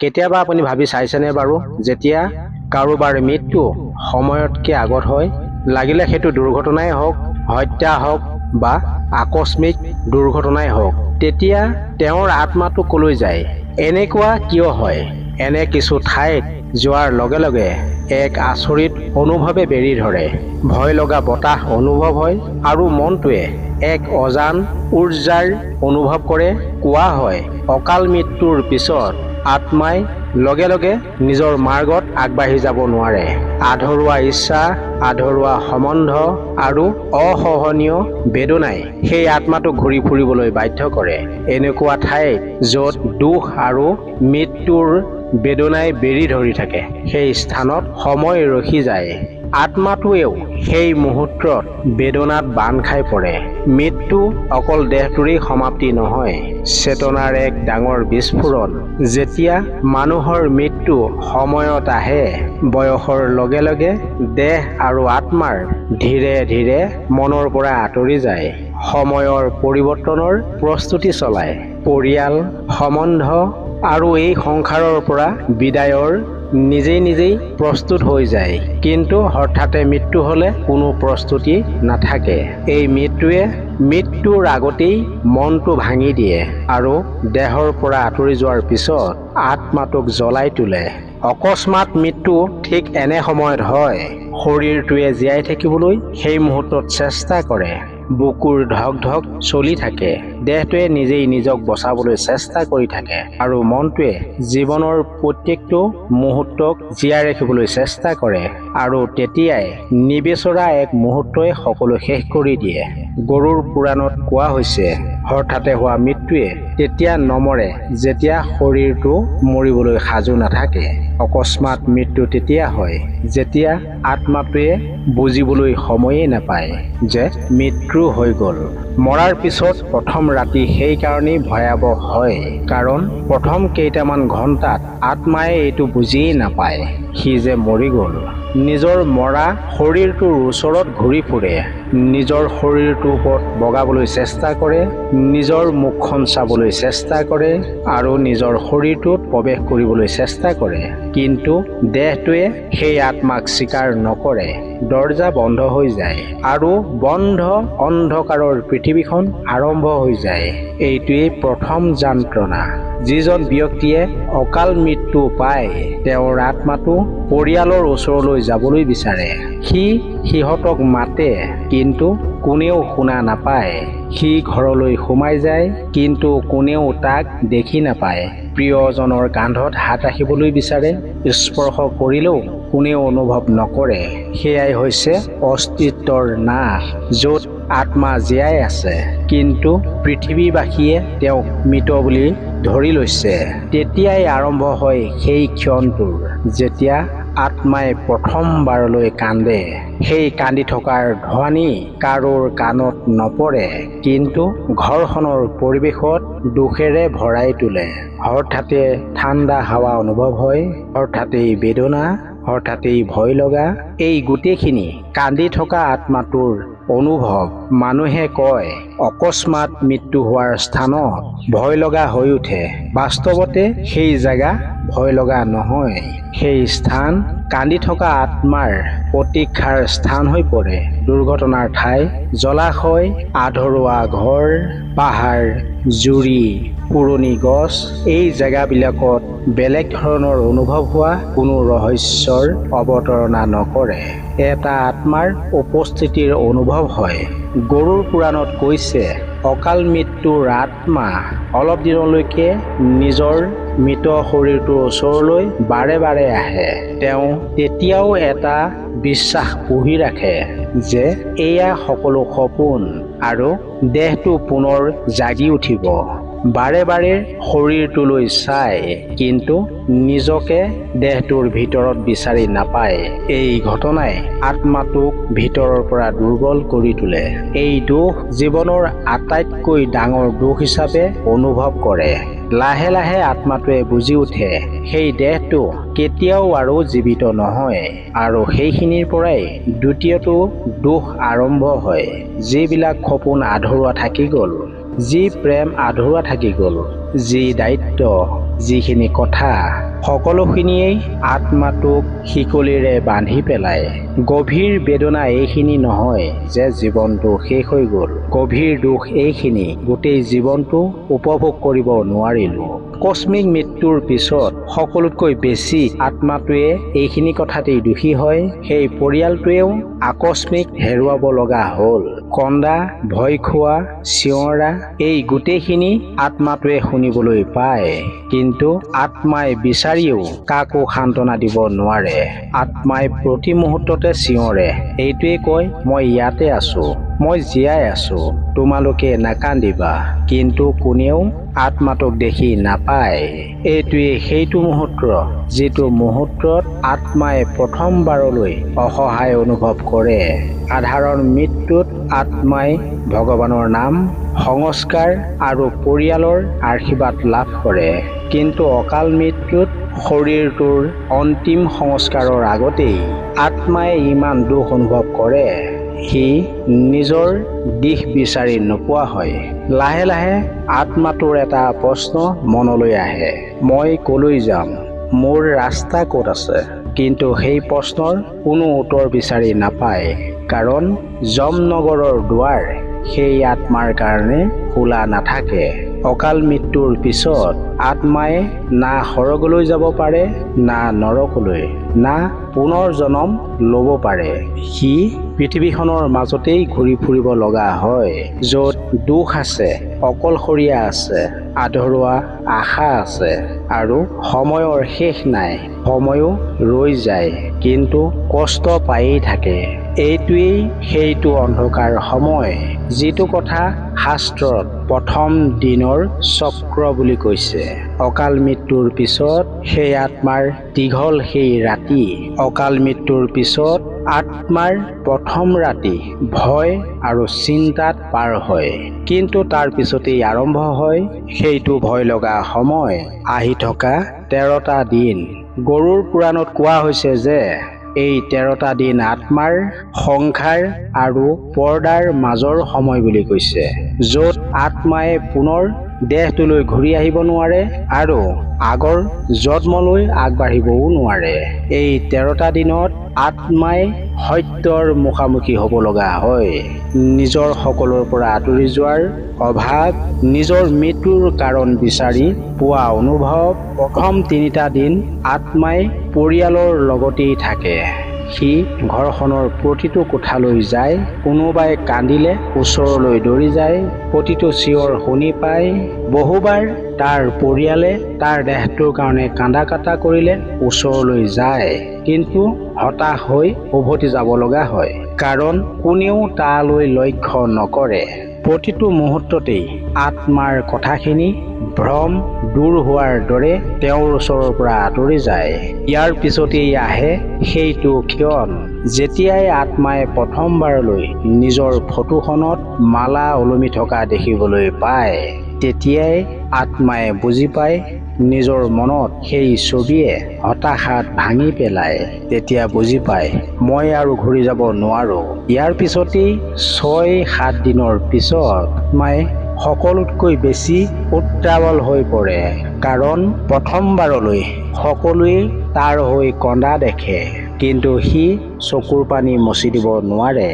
কেতিয়াবা আপুনি ভাবি চাইছেনে বাৰু, যেতিয়া কাৰোবাৰ মৃত্যু সময়তকৈ আগত হয়, লাগিলে সেইটো দুৰ্ঘটনাই হওক, হত্যা হওক বা আকস্মিক দুৰ্ঘটনাই হওক, তেতিয়া তেওঁৰ আত্মাটো কলৈ যায়? এনেকুৱা কিয় হয়? এনে কিছু ঠাইত যোৱাৰ লগে লগে এক আচৰিত অনুভৱে বেৰি ধৰে। ভয় লগা বতাহ অনুভৱ হয় আৰু মনটোৱে এক অজান উৰ্জাৰ অনুভৱ কৰে। কোৱা হয়, অকাল মৃত্যুৰ পিছত আত্মাই লগে লগে নিজৰ মাৰ্গত আগবাঢ়ি যাব নোৱাৰে। আধৰুৱা ইচ্ছা, আধৰুৱা সম্বন্ধ আৰু অসহনীয় বেদনাই সেই আত্মাটোক ঘূৰি ফুৰিবলৈ বাধ্য কৰে। এনেকুৱা ঠাইত য'ত দুখ আৰু মৃত্যুৰ বেদনাই বেৰি ধৰি থাকে, সেই স্থানত সময় ৰখি যায়। আত্মাটোৱেও সেই মুহূৰ্তত বেদনাত বান্ধ খাই পৰে। মৃত্যু অকল দেহটোৰেই সমাপ্তি নহয়, চেতনাৰ এক ডাঙৰ বিস্ফোৰণ। যেতিয়া মানুহৰ মৃত্যু সময়ত আহে, বয়সৰ লগে লগে দেহ আৰু আত্মাৰ ধীৰে ধীৰে মনৰ পৰা আঁতৰি যায়। সময়ৰ পৰিৱৰ্তনৰ প্ৰস্তুতি চলায়। পৰিয়াল, সম্বন্ধ আৰু এই সংসাৰৰ পৰা বিদায়ৰ নিজেই প্ৰস্তুত হৈ যায়। কিন্তু হঠাতে মৃত্যু হ'লে কোনো প্ৰস্তুতি নাথাকে। এই মৃত্যুৰ আগতেই মনটো ভাঙি দিয়ে আৰু দেহৰ পৰা আঁতৰি যোৱাৰ পিছত আত্মাটোক জ্বলাই তোলে। অকস্মাত মৃত্যু ঠিক এনে সময়ত হয়। শৰীৰটোৱে জীয়াই থাকিবলৈ সেই মুহূৰ্তত চেষ্টা কৰে। বুকুৰ ধক ধক চলি থাকে। দেহটোৱে নিজেই নিজক বচাবলৈ চেষ্টা কৰি থাকে আৰু মনটোৱে জীৱনৰ প্ৰত্যেকটো মুহূৰ্তক জীয়াই ৰাখিবলৈ চেষ্টা কৰে। আৰু তেতিয়াই নিবিচৰা এক মুহূৰ্তই সকলো শেষ কৰি দিয়ে। গৰুড় পুৰাণত কোৱা হৈছে, হঠাতে হোৱা মৃত্যুৱে তেতিয়া নমৰে যেতিয়া শৰীৰটো মৰিবলৈ সাজু নাথাকে। অকস্মাত মৃত্যু তেতিয়া হয় যেতিয়া আত্মাটোৱে বুজিবলৈ সময়েই নাপায় যে মৃত্যু হৈ গ'ল। মৰাৰ পিছত প্ৰথম ৰাতি সেই কাৰণেই ভয়াৱহ হয়, কাৰণ প্ৰথম কেইটামান ঘণ্টাত আত্মাই এইটো বুজিয়েই নাপায় সি যে মৰি গ'ল। নিজৰ মৰা শৰীৰটোৰ ওচৰত ঘূৰি ফুৰে, নিজৰ শৰীৰটোৰ ওপৰত বগাবলৈ চেষ্টা কৰে, নিজৰ মুখখন চাবলৈ চেষ্টা কৰে আৰু নিজৰ শৰীৰটোত প্ৰৱেশ কৰিবলৈ চেষ্টা কৰে। কিন্তু দেহটোৱে সেই আত্মাক স্বীকাৰ নকৰে। দৰজা বন্ধ হৈ যায় আৰু বন্ধ অন্ধকাৰৰ পৃথিৱীখন আৰম্ভ হৈ যায়। এইটোৱেই প্ৰথম যন্ত্ৰণা। যিজন ব্যক্তিয়ে অকাল মৃত্যু পায়, তেওঁৰ আত্মাটো পৰিয়ালৰ ওচৰলৈ যাবলৈ বিচাৰে। সি সিহঁতক মাতে, কিন্তু কোনেও শুনা নাপায়। সি ঘৰলৈ সোমাই যায়, কিন্তু কোনেও তাক দেখি নাপায়। প্ৰিয়জনৰ কান্ধত হাত ৰাখিবলৈ বিচাৰে, স্পৰ্শ কৰিলেও কোনেও অনুভৱ নকৰে। সেয়াই হৈছে অস্তিত্বৰ নাশ, য'ত আত্মা জীয়াই আছে, কিন্তু পৃথিৱীবাসীয়ে তেওঁক মৃত বুলি ধৰি লৈছে। তেতিয়াই আৰম্ভ হয় সেই ক্ষণটোৰ, যেতিয়া আত্মাই প্ৰথমবাৰলৈ কান্দে। সেই কান্দি থকাৰ ধ্বনি কাৰোৰ কাণত নপৰে, কিন্তু ঘৰখনৰ পৰিৱেশত দুখেৰে ভৰাই তোলে। হঠাতে ঠাণ্ডা হাৱা অনুভৱ হয়, হঠাতেই বেদনা, হঠাতেই ভয় লগা। এই গোটেইখিনি কান্দি থকা আত্মাটোৰ অনুভৱ। মানুহে কয়, অকস্মাত মৃত্যু হোৱাৰ স্থানত ভয় লগা হৈ উঠে। বাস্তৱতে সেই জেগা ভয় লগা নহয়। সেই স্থান কান্দি থকা আত্মাৰ প্ৰতীক্ষাৰ স্থান হৈ পৰে। দুৰ্ঘটনাৰ ঠাই, জলাশয়, আধৰুৱা ঘৰ, পাহাৰ, জুৰি, পুৰণি গছ, এই জেগাবিলাকত বেলেগ ধৰণৰ অনুভৱ হোৱা কোনো ৰহস্যৰ অৱতাৰণা নকৰে। এটা আত্মাৰ উপস্থিতিৰ অনুভৱ হয়। গৰুড় পুৰাণত কৈছে, অকাল মৃত্যুৰ আত্মা অলপ দিনলৈকে নিজৰ মৃত শৰীৰটোৰ ওচৰলৈ বাৰে বাৰে আহে। তেওঁ তেতিয়াও এটা বিশ্বাস পুহি ৰাখে যে এয়া সকলো সপোন আৰু দেহটো পুনৰ জাগি উঠিব। বাৰে বাৰে শৰীৰটোলৈ চায়, কিন্তু নিজকে দেহটোৰ ভিতৰত বিচাৰি নাপায়। এই ঘটনাই আত্মাটোক ভিতৰৰ পৰা দুৰ্বল কৰি তোলে। এই দুখ জীৱনৰ আটাইতকৈ ডাঙৰ দুখ হিচাপে অনুভৱ কৰে। লাহে লাহে আত্মাটোৱে বুজি উঠে, সেই দেহটো কেতিয়াও আৰু জীৱিত নহয়। আৰু সেইখিনিৰ পৰাই দ্বিতীয়টো দুখ আৰম্ভ হয়। যিবিলাক সপোন আধৰুৱা থাকি গ'ল, যি প্ৰেম আধৰুৱা থাকি গ'ল, যি দায়িত্ব, যিখিনি কথা, সকলোখিনিয়েই আত্মাটোক শিকলিৰে বান্ধি পেলায়। গভীৰ বেদনা এইখিনি নহয় যে জীৱনটো শেষ হৈ গ'ল। গভীৰ দুখ এইখিনি, গোটেই জীৱনটো উপভোগ কৰিব নোৱাৰিলোঁ। আকস্মিক মৃত্যুৰ পিছত সকলোতকৈ বেছি আত্মাটোৱে এইখিনি কথাতেই দুখী হয়। সেই পৰিয়ালটোৱেও আকস্মিক হেৰুৱাব লগা হ'ল। কন্দা, ভয় খোৱা, চিঞৰা, এই গোটেইখিনি আত্মাটোৱে শুনিবলৈ পায়। কিন্তু আত্মাই বিচাৰিও কাকো সান্তনা দিব নোৱাৰে। আত্মাই প্ৰতি মুহূৰ্ততে চিঞৰে, এইটোৱে কয়, মই ইয়াতে আছো, মই জীয়াই আছো, তোমালোকে নাকান্দিবা। কিন্তু কোনেও আত্মাটোক দেখি নাপায়। এইটোৱে সেইটো মুহূৰ্ত, যিটো মুহূৰ্তত আত্মাই প্ৰথমবাৰলৈ অসহায় অনুভৱ কৰে। সাধাৰণ মৃত্যুত আত্মাই ভগৱানৰ নাম, সংস্কাৰ আৰু পৰিয়ালৰ আশীৰ্বাদ লাভ কৰে। কিন্তু অকাল মৃত্যুত শৰীৰটোৰ অন্তিম সংস্কাৰৰ আগতেই আত্মাই ইমান দুখ অনুভৱ কৰে, সি নিজৰ দিশ বিচাৰি নোপোৱা হয়। লাহে লাহে আত্মাটোৰ এটা প্ৰশ্ন মনলৈ আহে, মই কলৈ যাম? মোৰ ৰাস্তা ক'ত আছে? কিন্তু সেই প্ৰশ্নৰ কোনো উত্তৰ বিচাৰি নাপায়, কাৰণ যমনগৰৰ দুৱাৰ সেই আত্মাৰ কাৰণে খোলা নাথাকে। অকাল মৃত্যুৰ পিছত আত্মাই না স্বৰ্গলৈ যাব পাৰে, না নৰকলৈ, না পুনৰ জন্ম ল'ব পাৰে। সি পৃথিৱীখনৰ মাজতেই ঘূৰি ফুৰিব লগা হয়, য'ত দুখ আছে, অকলশৰীয়া আছে, আধৰুৱা আশা আছে, আৰু সময়ৰ শেষ নাই। সময়ো ৰৈ যায়, কিন্তু কষ্ট পায়েই থাকে। এইটোৱেই সেইটো অন্ধকাৰ সময়, যিটো কথা শাস্ত্ৰত প্ৰথম দিনৰ চক্ৰ বুলি কৈছে। অকাল মৃত্যুৰ পিছত সেই আত্মাৰ দীঘল সেই ৰাতি। অকাল মৃত্যুৰ পিছত আত্মাৰ প্ৰথম ৰাতি ভয় আৰু চিন্তাত পাৰ হয়। কিন্তু তাৰ পিছতেই আৰম্ভ হয় সেইটো ভয় লগা সময়, আহি থকা 13টা দিন। গৰুড় পুৰাণত কোৱা হৈছে যে এই 13টা দিন আত্মাৰ সংসাৰ আৰু পৰ্দাৰ মাজৰ সময় বুলি কৈছে, য'ত আত্মাই পুনৰ দেহটোলৈ ঘূৰি আহিব নোৱাৰে আৰু আগৰ জন্মলৈ আগবাঢ়িবও নোৱাৰে। এই 13টা দিনত আত্মাই সত্যৰ মুখামুখি হ'ব লগা হয়। নিজৰ সকলোৰ পৰা আঁতৰি যোৱাৰ অভাৱ, নিজৰ মৃত্যুৰ কাৰণ বিচাৰি পোৱা অনুভৱ। প্ৰথম 3টা দিন আত্মাই পৰিয়ালৰ লগতেই থাকে। সি ঘৰখনৰ প্ৰতিটো কোঠালৈ যায়, কোনোবাই কান্দিলে ওচৰলৈ দৌৰি যায়, প্ৰতিটো চিঞৰ শুনি পায়। বহুবাৰ তাৰ পৰিয়ালে তাৰ দেহটোৰ কাৰণে কান্দা কাটা কৰিলে ওচৰলৈ যায়, কিন্তু হতাশ হৈ উভতি যাব লগা হয়, কাৰণ কোনেও তালৈ লক্ষ্য নকৰে। প্ৰতিটো মুহূৰ্ততেই আত্মাৰ কথাখিনি ভ্ৰম দূৰ হোৱাৰ দৰে তেওঁৰ ওচৰৰ পৰা আঁতৰি যায়। ইয়াৰ পিছতেই আহে সেইটো ক্ষণ, যেতিয়াই আত্মাই প্ৰথমবাৰলৈ নিজৰ ফটোখনত মালা ওলমি থকা দেখিবলৈ পায়। তেতিয়াই আত্মাই বুজি পায়, নিজৰ মনত সেই ছবিয়ে হতাশাত ভাঙি পেলায়। তেতিয়া বুজি পায়, মই আৰু ঘূৰি যাব নোৱাৰো। ইয়াৰ পিছতেই 6-7 দিনৰ পিছত আত্মাই সকলোতকৈ বেছি উত্ৰাৱল হৈ পৰে, কাৰণ প্ৰথমবাৰলৈ সকলোৱে তাৰ হৈ কন্দা দেখে, কিন্তু সি চকুৰ পানী মচি দিব নোৱাৰে।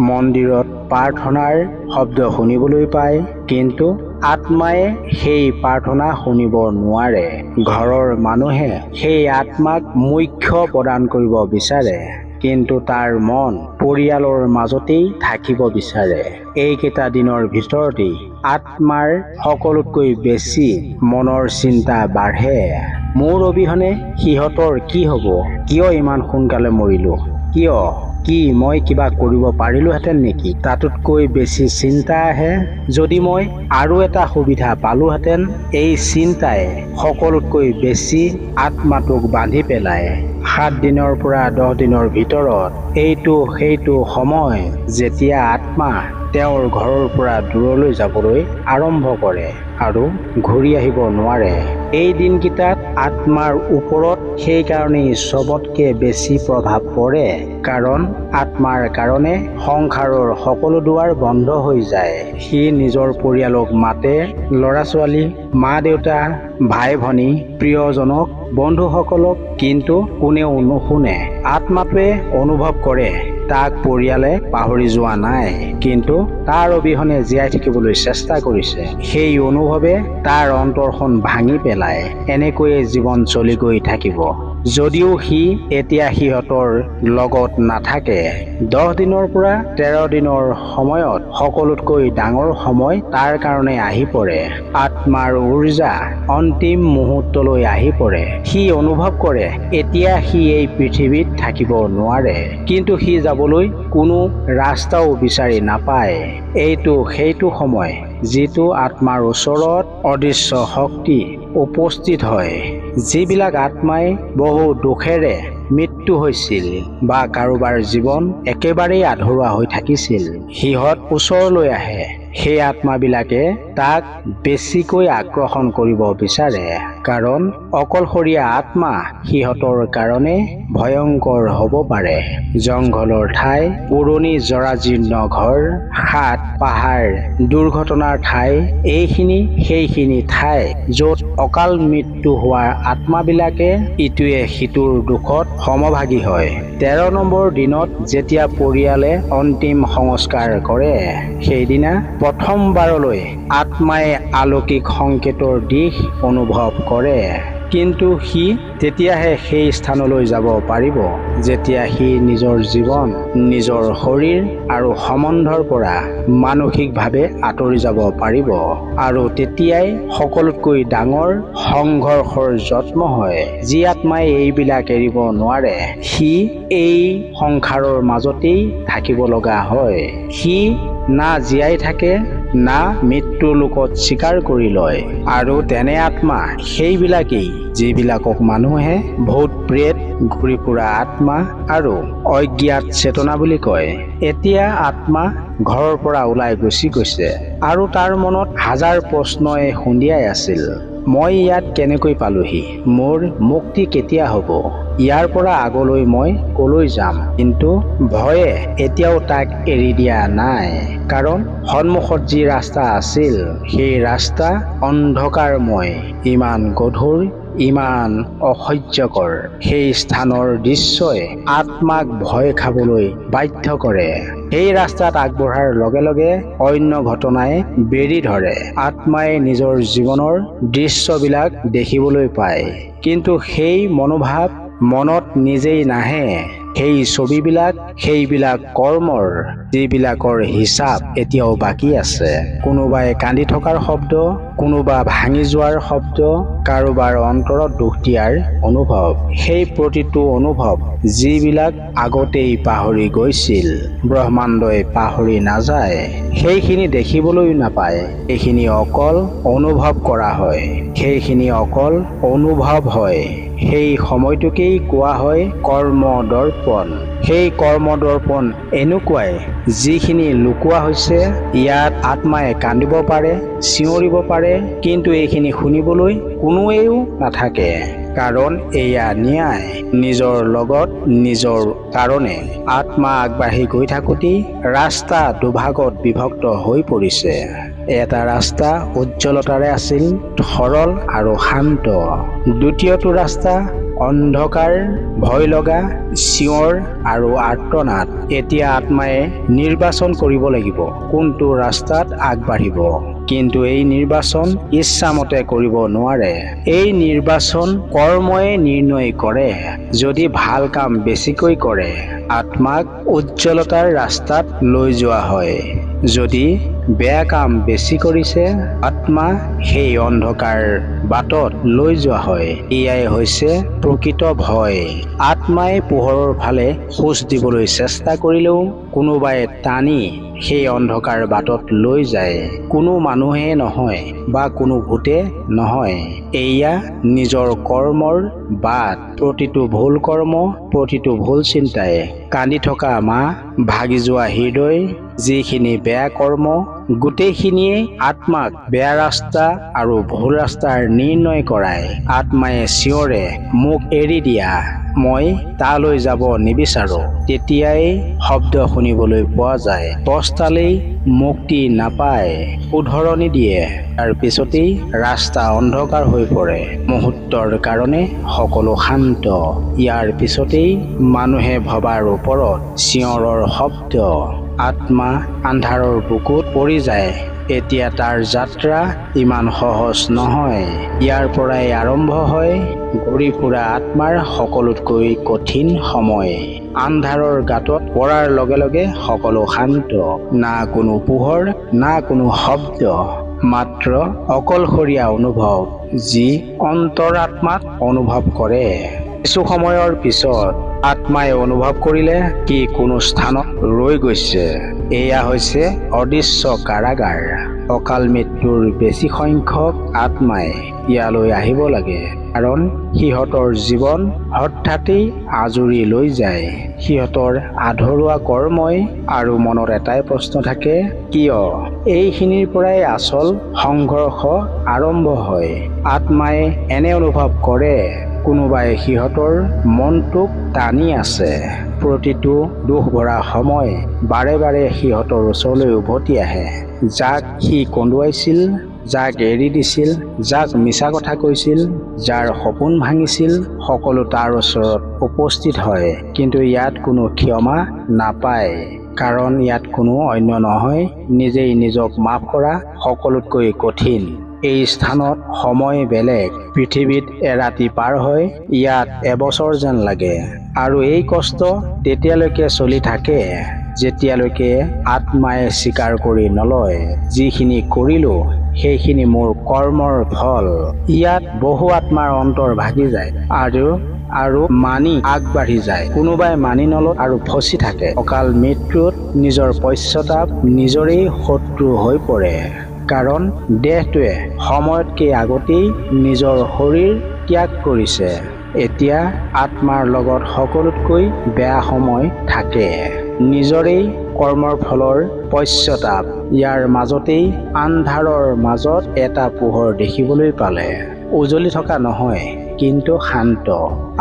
মন্দিৰত প্ৰাৰ্থনাৰ শব্দ শুনিবলৈ পায়, কিন্তু আত্মাই সেই প্ৰাৰ্থনা শুনিব নোৱাৰে। ঘৰৰ মানুহে সেই আত্মাক মোক্ষ প্ৰদান কৰিব বিচাৰে, কিন্তু তাৰ মন পৰিয়ালৰ মাজতেই থাকিব বিচাৰে। এইকেইটা দিনৰ ভিতৰতেই আত্মাৰ সকলোতকৈ বেছি মনৰ চিন্তা বাঢ়ে। মোৰ অবিহনে সিহঁতৰ কি হ'ব? কিয় ইমান সোনকালে মৰিলো? কিয়? কি মই কিবা কৰিব পাৰিলোহেঁতেন নেকি? তাতোতকৈ বেছি চিন্তা আহে, যদি মই আৰু এটা সুবিধা পালোহেঁতেন। এই চিন্তাই সকলোতকৈ বেছি আত্মাটোক বান্ধি পেলায়। 7 দিনৰ পৰা 10 দিনৰ ভিতৰত এইটো সেইটো সময় যেতিয়া আত্মা তেওঁৰ ঘৰৰ পৰা দূৰলৈ যাবলৈ আৰম্ভ কৰে আৰু ঘূৰি আহিব নোৱাৰে। এই দিনকেইটাত আত্মাৰ ওপৰত সেইকাৰণেই চবতকে বেছি প্ৰভাৱ পৰে, কাৰণ আত্মাৰ কাৰণে সংসাৰৰ সকলো দুৱাৰ বন্ধ হৈ যায়। সি নিজৰ পৰিয়ালক মাতে, ল'ৰা-ছোৱালী, মা-দেউতা, ভাই-ভনী, প্ৰিয়জনক, বন্ধুসকলক, কিন্তু কোনেও নুশুনে। আত্মাটোৱে অনুভৱ কৰে তাক পৰিয়ালে পাহৰি যোৱা নাই, কিন্তু তাৰ অবিহনে জীয়াই থাকিবলৈ চেষ্টা কৰিছে। সেই অনুভৱে তাৰ অন্তৰখন ভাঙি পেলায়। এনেকৈয়ে জীৱন চলি গৈ থাকিব। যদিও সি এতিয়া সিহঁতৰ লগত নাথাকে। 10 দিনৰ পৰা 13 দিনৰ সময়ত সকলোতকৈ ডাঙৰ সময় তাৰ কাৰণে আহি পৰে। আত্মাৰ উৰ্জা অন্তিম মুহূৰ্তলৈ আহি পৰে। সি অনুভৱ কৰে এতিয়া সি এই পৃথিৱীত থাকিব নোৱাৰে, কিন্তু সি যাবলৈ কোনো ৰাস্তাও বিচাৰি নাপায়। এইটো সেইটো সময় যিটো আত্মাৰ ওচৰত অদৃশ্য শক্তি উপস্থিত হয়। যিবিলাক আত্মাই বহু দুখেৰে মৃত্যু হৈছিল বা কাৰোবাৰ জীৱন একেবাৰেই আধৰুৱা হৈ থাকিছিল, সিহঁত ওচৰলৈ আহে। সেই আত্মাবিলাকে তাক বেছিকৈ আকৰ্ষণ কৰিব বিচাৰে, কাৰণ অকলশৰীয়া আত্মা সিহঁতৰ কাৰণে ভয়ংকৰ হ'ব পাৰে। জংঘলৰ ঠাই, পুৰণি জৰাজীৰ্ণ ঘৰ, হাট, পাহাৰ, দুৰ্ঘটনাৰ ঠাই, এইখিনি সেইখিনি ঠাই য'ত অকাল মৃত্যু হোৱা আত্মাবিলাকে ইটোৱে সিটোৰ দুখত সমভাগী হয়। 13 নম্বৰ দিনত যেতিয়া পৰিয়ালে অন্তিম সংস্কাৰ কৰে, সেইদিনা প্ৰথমবাৰলৈ আত্মাই অলৌকিক সংকেতৰ দিশ অনুভৱ কৰে। কিন্তু সি তেতিয়াহে সেই স্থানলৈ যাব পাৰিব যেতিয়া সি নিজৰ জীৱন, নিজৰ শৰীৰ আৰু সম্বন্ধৰ পৰা মানসিকভাৱে আঁতৰি যাব পাৰিব। আৰু তেতিয়াই সকলোতকৈ ডাঙৰ সংঘৰ্ষৰ জন্ম হয়। যি আত্মাই এইবিলাক এৰিব নোৱাৰে, সি এই সংসাৰৰ মাজতেই থাকিব লগা হয়। সি না জীয়াই থাকে, না মৃত্যুৰ লোকত স্বীকাৰ কৰি লয়। আৰু তেনে আত্মা সেইবিলাকেই যিবিলাকক মানুহে ভূত প্ৰেত, ঘূৰি ফুৰা আত্মা আৰু অজ্ঞাত চেতনা বুলি কয়। এতিয়া আত্মা ঘৰৰ পৰা ওলাই গুচি গৈছে আৰু তাৰ মনত হাজাৰ প্ৰশ্নই খুন্দিয়াই আছিল। মই ইয়াত কেনেকৈ পালোহি? মোৰ মুক্তি কেতিয়া হ'ব? ইয়াৰ পৰা আগলৈ মই কলৈ যাম? কিন্তু ভয়ে এতিয়াও তাক এৰি দিয়া নাই, কাৰণ সন্মুখত যি ৰাস্তা আছিল, সেই ৰাস্তা অন্ধকাৰময়, ইমান গধুৰ, ইমান অসহ্যকৰ। সেই স্থানৰ দৃশ্যই আত্মাক ভয় খাবলৈ বাধ্য কৰে। সেই ৰাস্তাত আগবঢ়াৰ লগে লগে অন্য ঘটনাই বেৰি ধৰে। আত্মাই নিজৰ জীৱনৰ দৃশ্যবিলাক দেখিবলৈ পায়, কিন্তু সেই মনোভাৱ মনত নিজেই নাহে। সেই ছবিবিলাক, সেইবিলাক কৰ্মৰ যিবিলাকৰ হিচাপ এতিয়াও বাকী আছে। কোনোবাই কান্দি থকাৰ শব্দ, কোনোবা ভাঙি যোৱাৰ শব্দ, কাৰোবাৰ অন্তৰত দুখ দিয়াৰ অনুভৱ। সেই প্ৰতিটো অনুভৱ যিবিলাক আগতেই পাহৰি গৈছিল, ব্ৰহ্মাণ্ডই পাহৰি নাযায়। সেইখিনি দেখিবলৈ নাপায়, সেইখিনি অকল অনুভৱ কৰা হয়। সেইখিনি অকল অনুভৱ হয়। সেই সময়টোকেই কোৱা হয় কৰ্ম দৰ্পণ। সেই কৰ্ম দৰ্পণ এনেকুৱাই যিখিনি লুকোৱা হৈছে। ইয়াত আত্মাই কান্দিব পাৰে, চিঞৰিব পাৰে, কিন্তু এইখিনি শুনিবলৈ কোনোৱেও নাথাকে, কাৰণ এয়া ন্যায়। নিজৰ লগত নিজৰ কাৰণে আত্মা আগবাঢ়ি গৈ থাকোঁতেই ৰাস্তা দুভাগত বিভক্ত হৈ পৰিছে। এটা ৰাস্তা উজ্জ্বলতাৰে আছিল, সৰল আৰু শান্ত। দ্বিতীয়টো ৰাস্তা অন্ধকাৰ, ভয় লগা, চিঞৰ আৰু আৰ্তনাদ। এতিয়া আত্মাই নিৰ্বাচন কৰিব লাগিব কোনটো ৰাস্তাত আগবাঢ়িব। কিন্তু এই নিৰ্বাচন ইচ্ছামতে কৰিব নোৱাৰে। এই নিৰ্বাচন কৰ্মই নিৰ্ণয় কৰে। যদি ভাল কাম বেছিকৈ কৰে, আত্মাক উজ্জ্বলতাৰ ৰাস্তাত লৈ যোৱা হয়। যদি বেয়া কাম বেছি কৰিছে, আত্মা সেই অন্ধকাৰ বাটত লৈ যোৱা হয়। এয়াই হৈছে প্ৰকৃত ভয়। আত্মাই পোহৰৰ ফালে খোজ দিবলৈ চেষ্টা কৰিলেও কোনোবাই টানি সেই অন্ধকাৰ বাটত লৈ যায়। কোনো মানুহে নহয় বা কোনো ভূতে নহয়, এয়া নিজৰ কৰ্মৰ বাট। প্ৰতিটো ভুল কৰ্ম, প্ৰতিটো ভুল চিন্তাই কান্দি থকা মা, ভাগি যোৱা হৃদয়, যিখিনি বেয়া কৰ্ম গোটেইখিনিয়ে আত্মাক বেয়া ৰাস্তা আৰু ভুল ৰাস্তাৰ নিৰ্ণয় কৰায়। আত্মাই চিঞৰে, মোক এৰি দিয়া, মই তালৈ যাব নিবিচাৰোঁ। তেতিয়াই শব্দ শুনিবলৈ পোৱা যায়, পস্তালেই মুক্তি নাপায়। শুধৰণি দিয়ে, তাৰ পিছতেই ৰাস্তা অন্ধকাৰ হৈ পৰে। মুহূৰ্তৰ কাৰণে সকলো শান্ত। ইয়াৰ পিছতেই মানুহে ভবাৰ ওপৰত চিঞৰৰ শব্দ। আত্মা আন্ধাৰৰ বুকুত পৰি যায়। এতিয়া তাৰ যাত্ৰা ইমান সহজ নহয়। ইয়াৰ পৰাই আৰম্ভ হয় ঘূৰি ফুৰা আত্মাৰ সকলোতকৈ কঠিন সময়। আন্ধাৰৰ গাঁতত পৰাৰ লগে লগে সকলো শান্ত। না কোনো পোহৰ, না কোনো শব্দ, মাত্ৰ অকলশৰীয়া অনুভৱ, যি অন্তৰাত্মাত অনুভৱ কৰে। কিছু সময়ৰ পিছত আত্মাই অনুভৱ কৰিলে কি কোনো স্থানত ৰৈ গৈছে। এয়া হৈছে অদৃশ্য কাৰাগাৰ। অকাল মৃত্যুৰ বেছি সংখ্যক আত্মাই ইয়ালৈ আহিব লাগে, কাৰণ সিহঁতৰ জীৱন হঠাতেই আজৰি লৈ যায়। সিহঁতৰ আধৰুৱা কৰ্মই আৰু মনত এটাই প্ৰশ্ন থাকে, কিয়? এইখিনিৰ পৰাই আচল সংঘৰ্ষ আৰম্ভ হয়। আত্মাই এনে অনুভৱ কৰে, কোনোবাই সিহঁতৰ মনটোক টানি আছে। প্ৰতিটো দুখ ভৰা সময় বাৰে বাৰে সিহঁতৰ ওচৰলৈ উভতি আহে। যাক সি কন্দুৱাইছিল, যাক এৰি দিছিল, যাক মিছা কথা কৈছিল, যাৰ সপোন ভাঙিছিল, সকলো তাৰ ওচৰত উপস্থিত হয়। কিন্তু ইয়াত কোনো ক্ষমা নাপায়, কাৰণ ইয়াত কোনো অন্য নহয়, নিজেই নিজক মাফ কৰা সকলোতকৈ কঠিন। এই স্থানত সময় বেলেগ। পৃথিৱীত এৰাতি পাৰ হয়, ইয়াত এবছৰ যেন লাগে। আৰু এই কষ্ট তেতিয়ালৈকে চলি থাকে যেতিয়ালৈকে আত্মাই স্বীকাৰ কৰি নলয়, যিখিনি কৰিলো সেইখিনি মোৰ কৰ্মৰ ফল। ইয়াত বহু আত্মাৰ অন্তৰ ভাগি যায় আৰু মানি আগবাঢ়ি যায়। কোনোবাই মানি নলয় আৰু ফচি থাকে। অকাল মৃত্যুত নিজৰ পশ্চাতাপ নিজৰেই শত্ৰু হৈ পৰে, কাৰণ দেহটোৱে সময়তকৈ আগতেই নিজৰ শৰীৰ ত্যাগ কৰিছে। এতিয়া আত্মাৰ লগত সকলোতকৈ বেয়া সময় থাকে, নিজৰেই কৰ্মৰ ফলৰ পশ্চাতাপ। ইয়াৰ মাজতেই আন্ধাৰৰ মাজত এটা পোহৰ দেখিবলৈ পালে। উজলি থকা নহয়, কিন্তু শান্ত।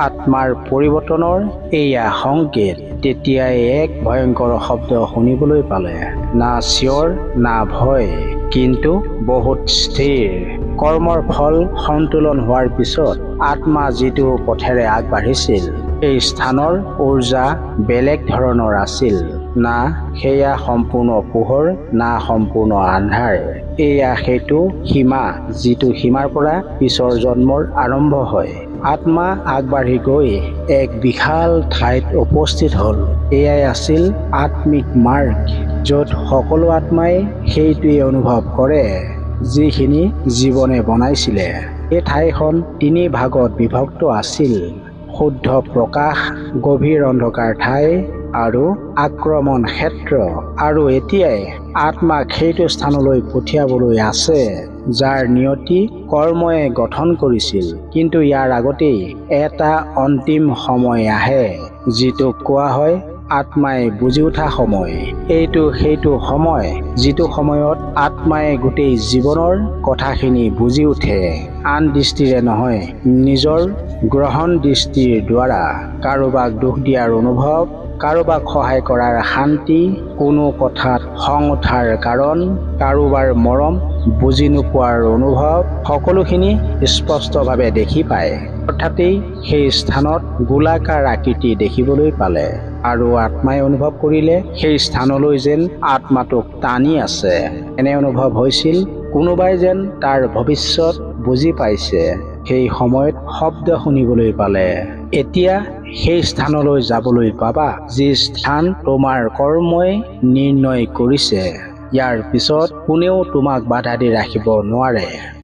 আত্মাৰ পৰিৱৰ্তনৰ এয়া সংকেত। তেতিয়াই এক ভয়ংকৰ শব্দ শুনিবলৈ পালে। না চিঞৰ, না ভয়, কিন্তু বহুত স্থিৰ। কৰ্মৰ ফল সন্তুলন হোৱাৰ পিছত আত্মা যিটো পথেৰে আগবাঢ়িছিল, সেই স্থানৰ উৰ্জা বেলেগ ধৰণৰ আছিল। না সেয়া সম্পূৰ্ণ পোহৰ, না সম্পূৰ্ণ আন্ধাৰ। এয়া সেইটো সীমা, যিটো সীমাৰ পৰা পিছৰ জন্মৰ আৰম্ভ হয়। আত্মা আগবাঢ়ি গৈ এক বিশাল ঠাইত উপস্থিত হ'ল। এয়াই আছিল আত্মিক মাৰ্গ, য'ত সকলো আত্মাই সেইটোৱেই অনুভৱ কৰে যিখিনি জীৱনে বনাইছিলে। এই ঠাইখন 3 ভাগত বিভক্ত আছিল: শুদ্ধ প্ৰকাশ, গভীৰ অন্ধকাৰ ঠাই আৰু আক্ৰমণ ক্ষেত্ৰ। আৰু এতিয়াই আত্মাক সেইটো স্থানলৈ পঠিয়াবলৈ আছে, যাৰ নিয়তি কৰ্ময়ে গঠন কৰিছিল। কিন্তু ইয়াৰ আগতেই এটা অন্তিম সময় আহে, যিটোক কোৱা হয় আত্মাই বুজি উঠা সময়। এইটো সেইটো সময় যিটো সময়ত আত্মাই গোটেই জীৱনৰ কথাখিনি বুজি উঠে, আন দৃষ্টিৰে নহয়, নিজৰ গ্ৰহণ দৃষ্টিৰ দ্বাৰা। কাৰোবাক দুখ দিয়াৰ অনুভৱ, কাৰোবাক সহায় কৰাৰ শান্তি, কোনো কথাত খং উঠাৰ কাৰণ, কাৰোবাৰ মৰম বুজি নোপোৱাৰ অনুভৱ, সকলোখিনি স্পষ্টভাৱে দেখি পায়। অৰ্থাতেই সেই স্থানত গোলাকাৰ আকৃতি দেখিবলৈ পালে, আৰু আত্মাই অনুভৱ কৰিলে সেই স্থানলৈ যেন আত্মাটোক টানি আছে। এনে অনুভৱ হৈছিল কোনোবাই যেন তাৰ ভৱিষ্যত বুজি পাইছে। সেই সময়ত শব্দ শুনিবলৈ পালে, এতিয়া সেই স্থানলৈ যাবলৈ পাবা, যি স্থান তোমাৰ কৰ্মই নিৰ্ণয় কৰিছে। ইয়াৰ পিছত কোনেও তোমাক বাধা দি ৰাখিব নোৱাৰে।